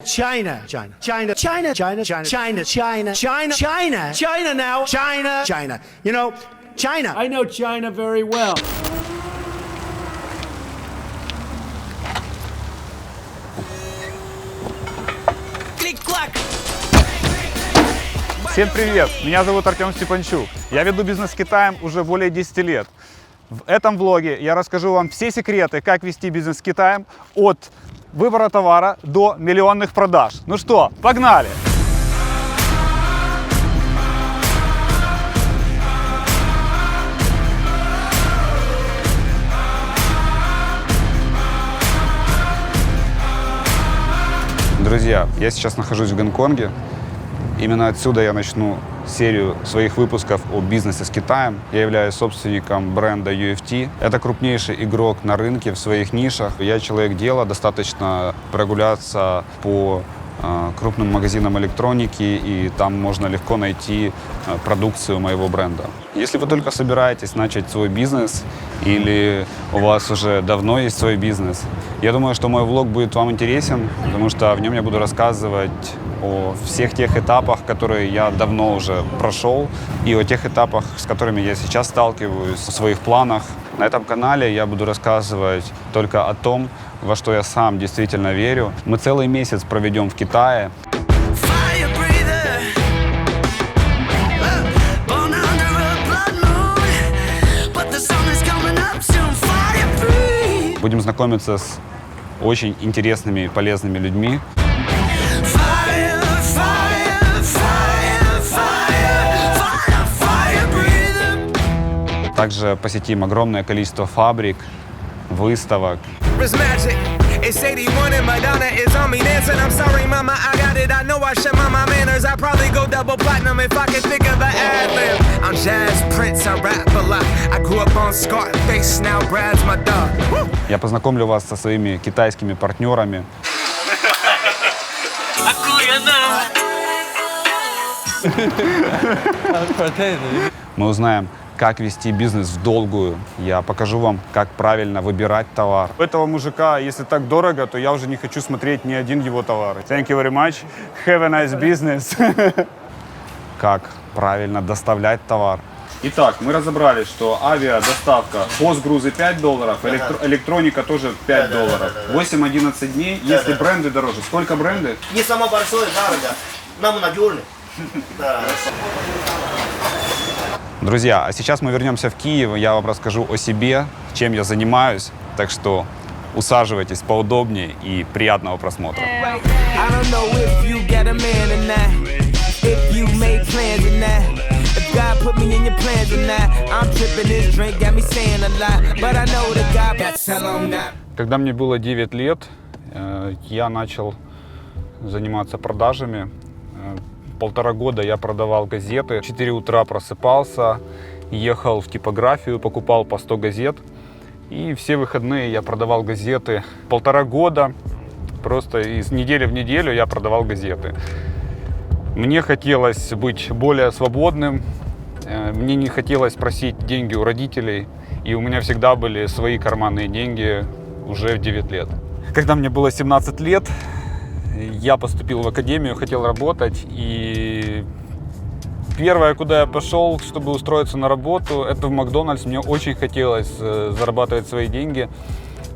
China, China, China, China, China, China, China, China, China, China, China now, China, China. You know, China. I know China very well. Клик-клак! Всем привет! Меня зовут Артем Степанчук. Я веду бизнес с Китаем уже более 10 лет. В этом влоге я расскажу вам все секреты, как вести бизнес с Китаем от выбора товара до миллионных продаж. Ну что, погнали! Друзья, я сейчас нахожусь в Гонконге. Именно отсюда я начну серию своих выпусков о бизнесе с Китаем. Я являюсь собственником бренда UFT. Это крупнейший игрок на рынке в своих нишах. Я человек дела, достаточно прогуляться по крупным магазинам электроники, и там можно легко найти продукцию моего бренда. Если вы только собираетесь начать свой бизнес или у вас уже давно есть свой бизнес, я думаю, что мой влог будет вам интересен, потому что в нем я буду рассказывать о всех тех этапах, которые я давно уже прошел, и о тех этапах, с которыми я сейчас сталкиваюсь, в своих планах. На этом канале я буду рассказывать только о том, во что я сам действительно верю. Мы целый месяц проведем в Китае. Будем знакомиться с очень интересными и полезными людьми. Также посетим огромное количество фабрик, выставок. Я познакомлю вас со своими китайскими партнерами. Мы узнаем, как вести бизнес в долгую. Я покажу вам, как правильно выбирать товар. У этого мужика, если так дорого, то я уже не хочу смотреть ни один его товар. Thank you very much. Have a nice business. Как правильно доставлять товар. Итак, мы разобрались, что авиадоставка, постгрузы $5, электроника тоже $5. 8-11 дней. Если бренды дороже. Сколько бренды? Не само большое, дорого. Нам надежно. Да. Друзья, а сейчас мы вернемся в Киев, я вам расскажу о себе, чем я занимаюсь, так что усаживайтесь поудобнее и приятного просмотра. Когда мне было 9 лет, я начал заниматься продажами. 1,5 года я продавал газеты. В 4 утра просыпался, ехал в типографию, покупал по 100 газет. И все выходные я продавал газеты. 1,5 года, просто из недели в неделю я продавал газеты. Мне хотелось быть более свободным. Мне не хотелось просить деньги у родителей. И у меня всегда были свои карманные деньги уже в 9 лет. Когда мне было 17 лет, я поступил в академию, хотел работать, и первое, куда я пошел, чтобы устроиться на работу, это в Макдональдс. Мне очень хотелось зарабатывать свои деньги,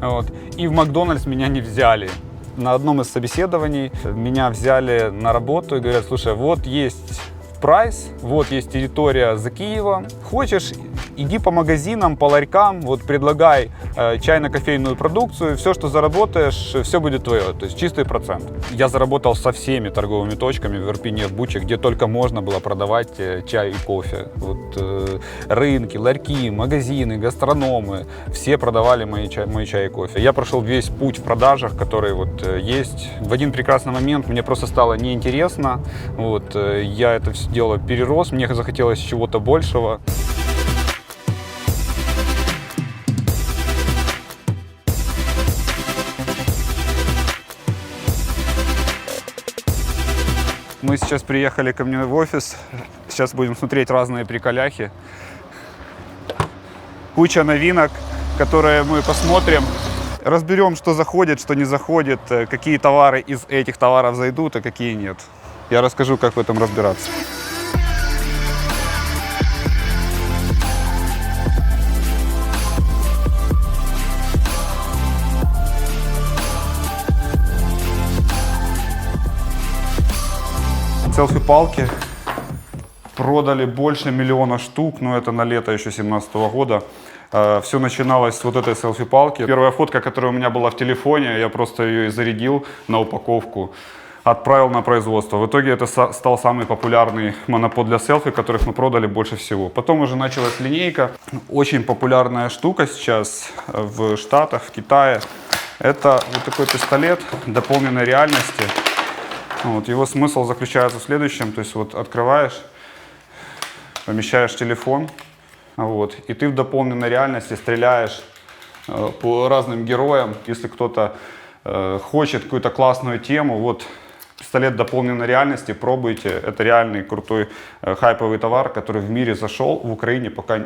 вот. И в Макдональдс меня не взяли. На одном из собеседований меня взяли на работу и говорят: слушай, вот есть прайс, вот есть территория за Киевом, хочешь, иди по магазинам, по ларькам, вот предлагай чайно-кофейную продукцию, все, что заработаешь, все будет твое, то есть чистый процент. Я заработал со всеми торговыми точками в Ирпене, в Буче, где только можно было продавать чай и кофе. Вот, рынки, ларьки, магазины, гастрономы, все продавали мой чай и кофе. Я прошел весь путь в продажах, который вот есть. В один прекрасный момент мне просто стало неинтересно, вот, я это все дело перерос, мне захотелось чего-то большего. Мы сейчас приехали ко мне в офис. Сейчас будем смотреть разные приколяхи. Куча новинок, которые мы посмотрим. Разберем, что заходит, что не заходит, какие товары из этих товаров зайдут, а какие нет. Я расскажу, как в этом разбираться. Селфи-палки продали больше 1 миллиона штук, но это на лето еще 2017 года. Все начиналось с вот этой селфи-палки. Первая фотка, которая у меня была в телефоне, я просто ее и зарядил на упаковку, отправил на производство. В итоге это стал самый популярный монопод для селфи, которых мы продали больше всего. Потом уже началась линейка. Очень популярная штука сейчас в Штатах, в Китае. Это вот такой пистолет дополненной реальности. Вот, его смысл заключается в следующем. То есть вот открываешь, помещаешь телефон, вот, и ты в дополненной реальности стреляешь по разным героям. Если кто-то хочет какую-то классную тему, вот пистолет дополненной реальности, пробуйте. Это реальный крутой хайповый товар, который в мире зашел, в Украине пока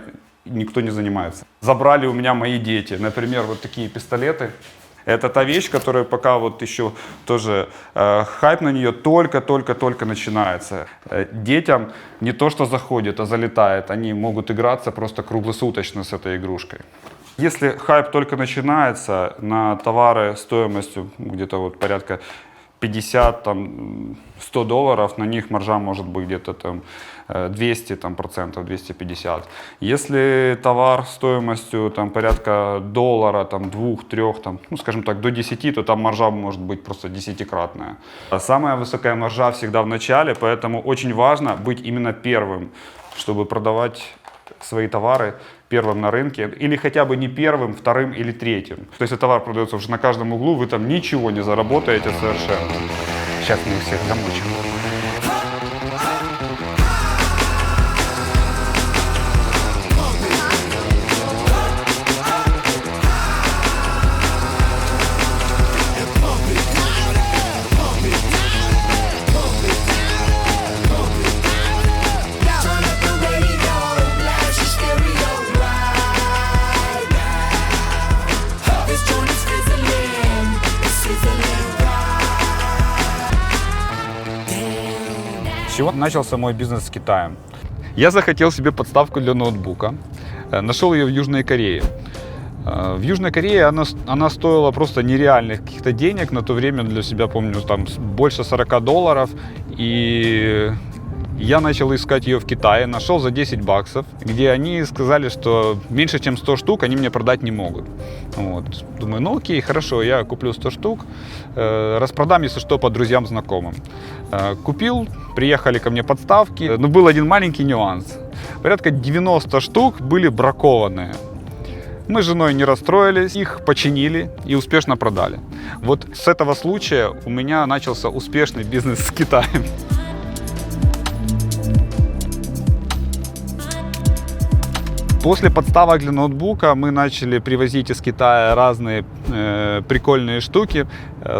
никто не занимается. Забрали у меня мои дети, например, вот такие пистолеты. Это та вещь, которая пока вот еще тоже хайп на нее только-только начинается. Детям не то что заходит, а залетает. Они могут играться просто круглосуточно с этой игрушкой. Если хайп только начинается на товары стоимостью где-то вот порядка 50-100 долларов, на них маржа может быть где-то там 200 процентов, 250. Если товар стоимостью там порядка доллара, там 2-3, там, ну скажем так, до 10, то там маржа может быть просто 10-кратная. Самая высокая маржа всегда в начале, поэтому очень важно быть именно первым, чтобы продавать свои товары первым на рынке, или хотя бы не первым, вторым или третьим. То есть, если товар продается уже на каждом углу, вы там ничего не заработаете совершенно. Сейчас мы их всех замучим. С чего начался мой бизнес с Китаем? Я захотел себе подставку для ноутбука. Нашел ее в Южной Корее. В Южной Корее она стоила просто нереальных каких-то денег. На то время для себя, помню, там больше 40 долларов. И я начал искать ее в Китае. Нашел за 10 баксов, где они сказали, что меньше чем 100 штук они мне продать не могут. Вот. Думаю, ну окей, хорошо, я куплю 100 штук. Распродам, если что, по друзьям, знакомым. Купил, приехали ко мне подставки. Но был один маленький нюанс. Порядка 90 штук были бракованные. Мы с женой не расстроились, их починили и успешно продали. Вот с этого случая у меня начался успешный бизнес с Китаем. После подставок для ноутбука мы начали привозить из Китая разные прикольные штуки.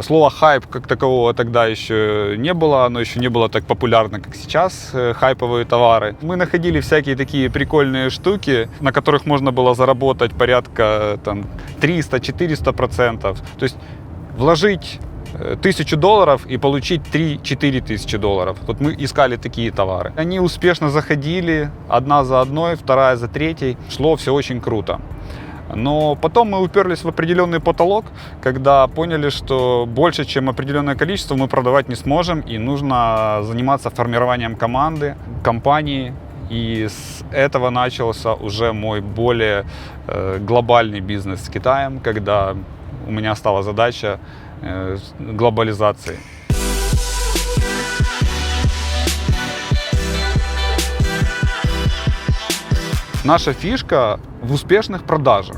Слова хайп как такового тогда еще не было, оно еще не было так популярно, как сейчас, хайповые товары. Мы находили всякие такие прикольные штуки, на которых можно было заработать порядка 300-400%. То есть вложить 1000 долларов и получить 3-4 тысячи долларов. Вот мы искали такие товары. Они успешно заходили, одна за одной, вторая за третьей. Шло все очень круто. Но потом мы уперлись в определенный потолок, когда поняли, что больше, чем определенное количество, мы продавать не сможем, и нужно заниматься формированием команды, компании. И с этого начался уже мой более глобальный бизнес с Китаем, когда у меня стала задача глобализации. Наша фишка в успешных продажах.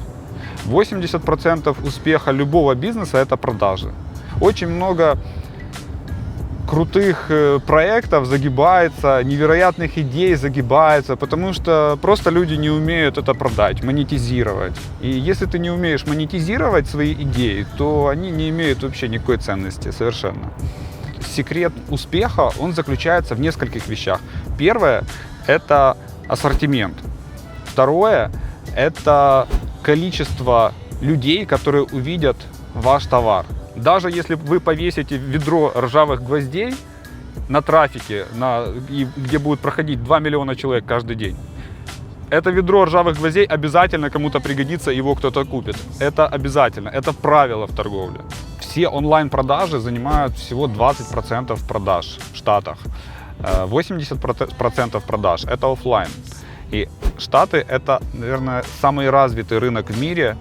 80% успеха любого бизнеса – это продажи. Очень много крутых проектов загибается, невероятных идей загибается, потому что просто люди не умеют это продать, монетизировать. И если ты не умеешь монетизировать свои идеи, то они не имеют вообще никакой ценности совершенно. Секрет успеха, он заключается в нескольких вещах. Первое – это ассортимент. Второе – это количество людей, которые увидят ваш товар. Даже если вы повесите ведро ржавых гвоздей на трафике, где будет проходить 2 миллиона человек каждый день, это ведро ржавых гвоздей обязательно кому-то пригодится, его кто-то купит. Это обязательно, это правило в торговле. Все онлайн-продажи занимают всего 20% продаж в Штатах. 80% продаж – это офлайн. И Штаты – это, наверное, самый развитый рынок в мире,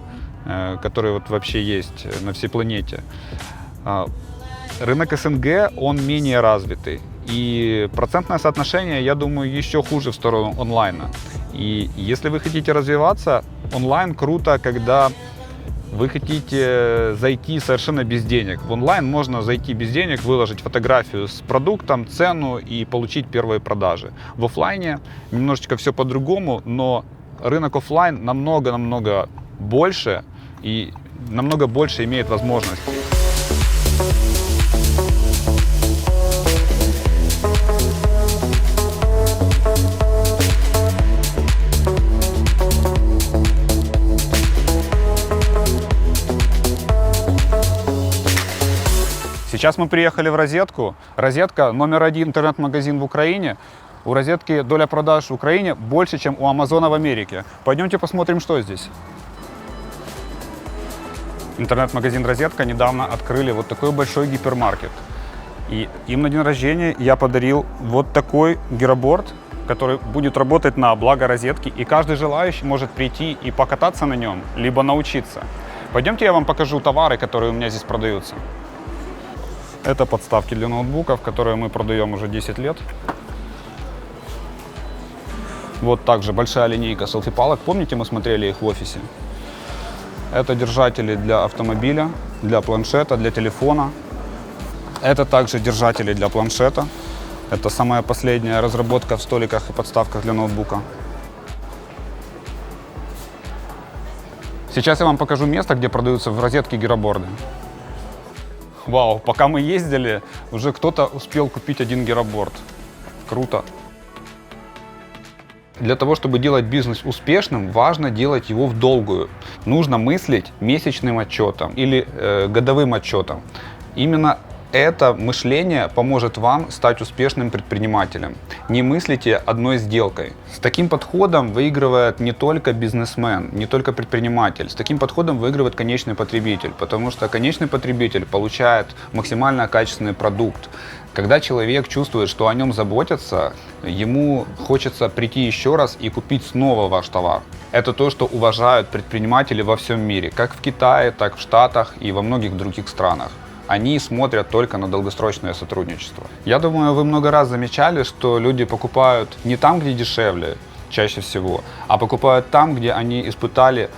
который вот вообще есть на всей планете. Рынок СНГ, он менее развитый. И процентное соотношение, я думаю, еще хуже в сторону онлайна. И если вы хотите развиваться, онлайн круто, когда вы хотите зайти совершенно без денег. В онлайн можно зайти без денег, выложить фотографию с продуктом, цену и получить первые продажи. В офлайне немножечко все по-другому, но рынок офлайн намного больше и намного больше имеет возможностей. Сейчас мы приехали в Розетку. Розетка номер 1 интернет-магазин в Украине. У Розетки доля продаж в Украине больше, чем у Амазона в Америке. Пойдемте посмотрим, что здесь. Интернет-магазин Розетка недавно открыли вот такой большой гипермаркет. И им на день рождения я подарил вот такой гироборд, который будет работать на благо Розетки. И каждый желающий может прийти и покататься на нем, либо научиться. Пойдемте я вам покажу товары, которые у меня здесь продаются. Это подставки для ноутбуков, которые мы продаем уже 10 лет. Вот также большая линейка селфи-палок. Помните, мы смотрели их в офисе? Это держатели для автомобиля, для планшета, для телефона. Это также держатели для планшета. Это самая последняя разработка в столиках и подставках для ноутбука. Сейчас я вам покажу место, где продаются в Розетке гироборды. Вау, пока мы ездили, уже кто-то успел купить один гироборд. Круто. Для того, чтобы делать бизнес успешным, важно делать его в долгую. Нужно мыслить месячным отчетом или годовым отчетом. Именно это мышление поможет вам стать успешным предпринимателем. Не мыслите одной сделкой. С таким подходом выигрывает не только бизнесмен, не только предприниматель. С таким подходом выигрывает конечный потребитель, потому что конечный потребитель получает максимально качественный продукт. Когда человек чувствует, что о нем заботятся, ему хочется прийти еще раз и купить снова ваш товар. Это то, что уважают предприниматели во всем мире, как в Китае, так в Штатах и во многих других странах. Они смотрят только на долгосрочное сотрудничество. Я думаю, вы много раз замечали, что люди покупают не там, где дешевле, чаще всего, а покупают там, где они испытали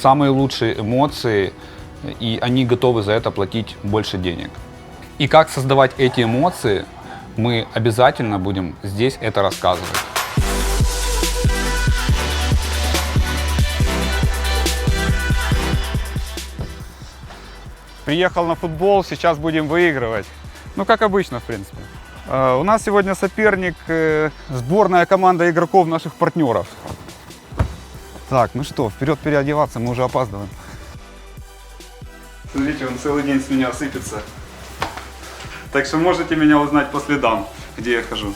самые лучшие эмоции, и они готовы за это платить больше денег. И как создавать эти эмоции, мы обязательно будем здесь это рассказывать. Приехал на футбол, сейчас будем выигрывать. Ну, как обычно, в принципе. У нас сегодня соперник, сборная команда игроков наших партнеров. Так, ну что, вперед переодеваться, мы уже опаздываем. Смотрите, он целый день с меня сыпется. Так что можете меня узнать по следам, где я хожу.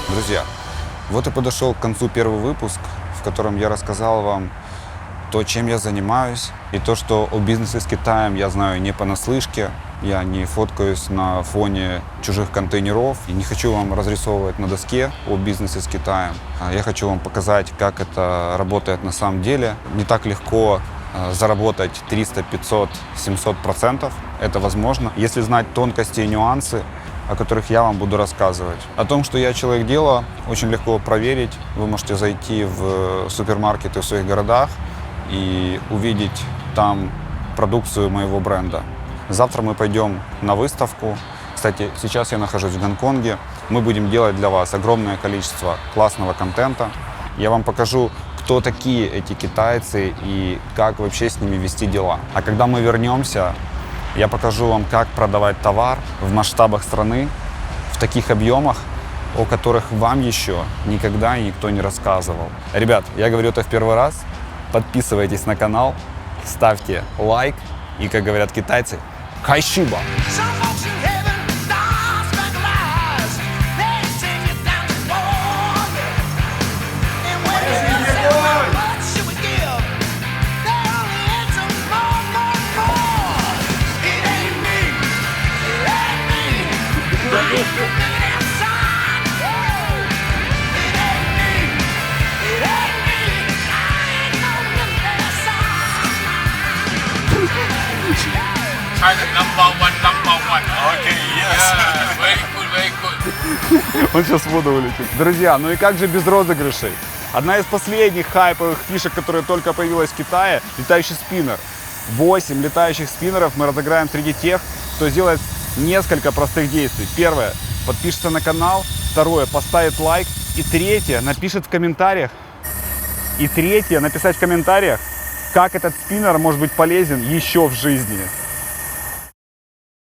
Друзья, вот и подошел к концу первый выпуск, в котором я рассказал вам то, чем я занимаюсь, и то, что о бизнесе с Китаем я знаю не понаслышке. Я не фоткаюсь на фоне чужих контейнеров и не хочу вам разрисовывать на доске о бизнесе с Китаем. Я хочу вам показать, как это работает на самом деле. Не так легко заработать 300, 500, 700%. Это возможно, если знать тонкости и нюансы, о которых я вам буду рассказывать. О том, что я человек дела, очень легко проверить. Вы можете зайти в супермаркеты в своих городах и увидеть там продукцию моего бренда. Завтра мы пойдем на выставку. Кстати, сейчас я нахожусь в Гонконге. Мы будем делать для вас огромное количество классного контента. Я вам покажу, кто такие эти китайцы и как вообще с ними вести дела. А когда мы вернемся, я покажу вам, как продавать товар в масштабах страны, в таких объемах, о которых вам еще никогда никто не рассказывал. Ребят, я говорю это в первый раз. Подписывайтесь на канал, ставьте лайк и, как говорят китайцы, кайшиба! Some folks in heaven, stars sparkle eyes. They sing it down to water. And when you say, how much should we give? They only answer more, more, more. It ain't me. It ain't me. I ain't no millionaire son. It ain't me. It ain't me. I ain't no millionaire son. China number one. Okay, yes. Yeah, very good. Он сейчас в воду улетит. Друзья, ну и как же без розыгрышей? Одна из последних хайповых фишек, которая только появилась в Китае – летающий спиннер. 8 летающих спиннеров мы разыграем среди тех, кто сделает несколько простых действий. Первое – подпишется на канал. Второе – поставит лайк. И третье – напишет в комментариях. написать в комментариях, как этот спиннер может быть полезен еще в жизни.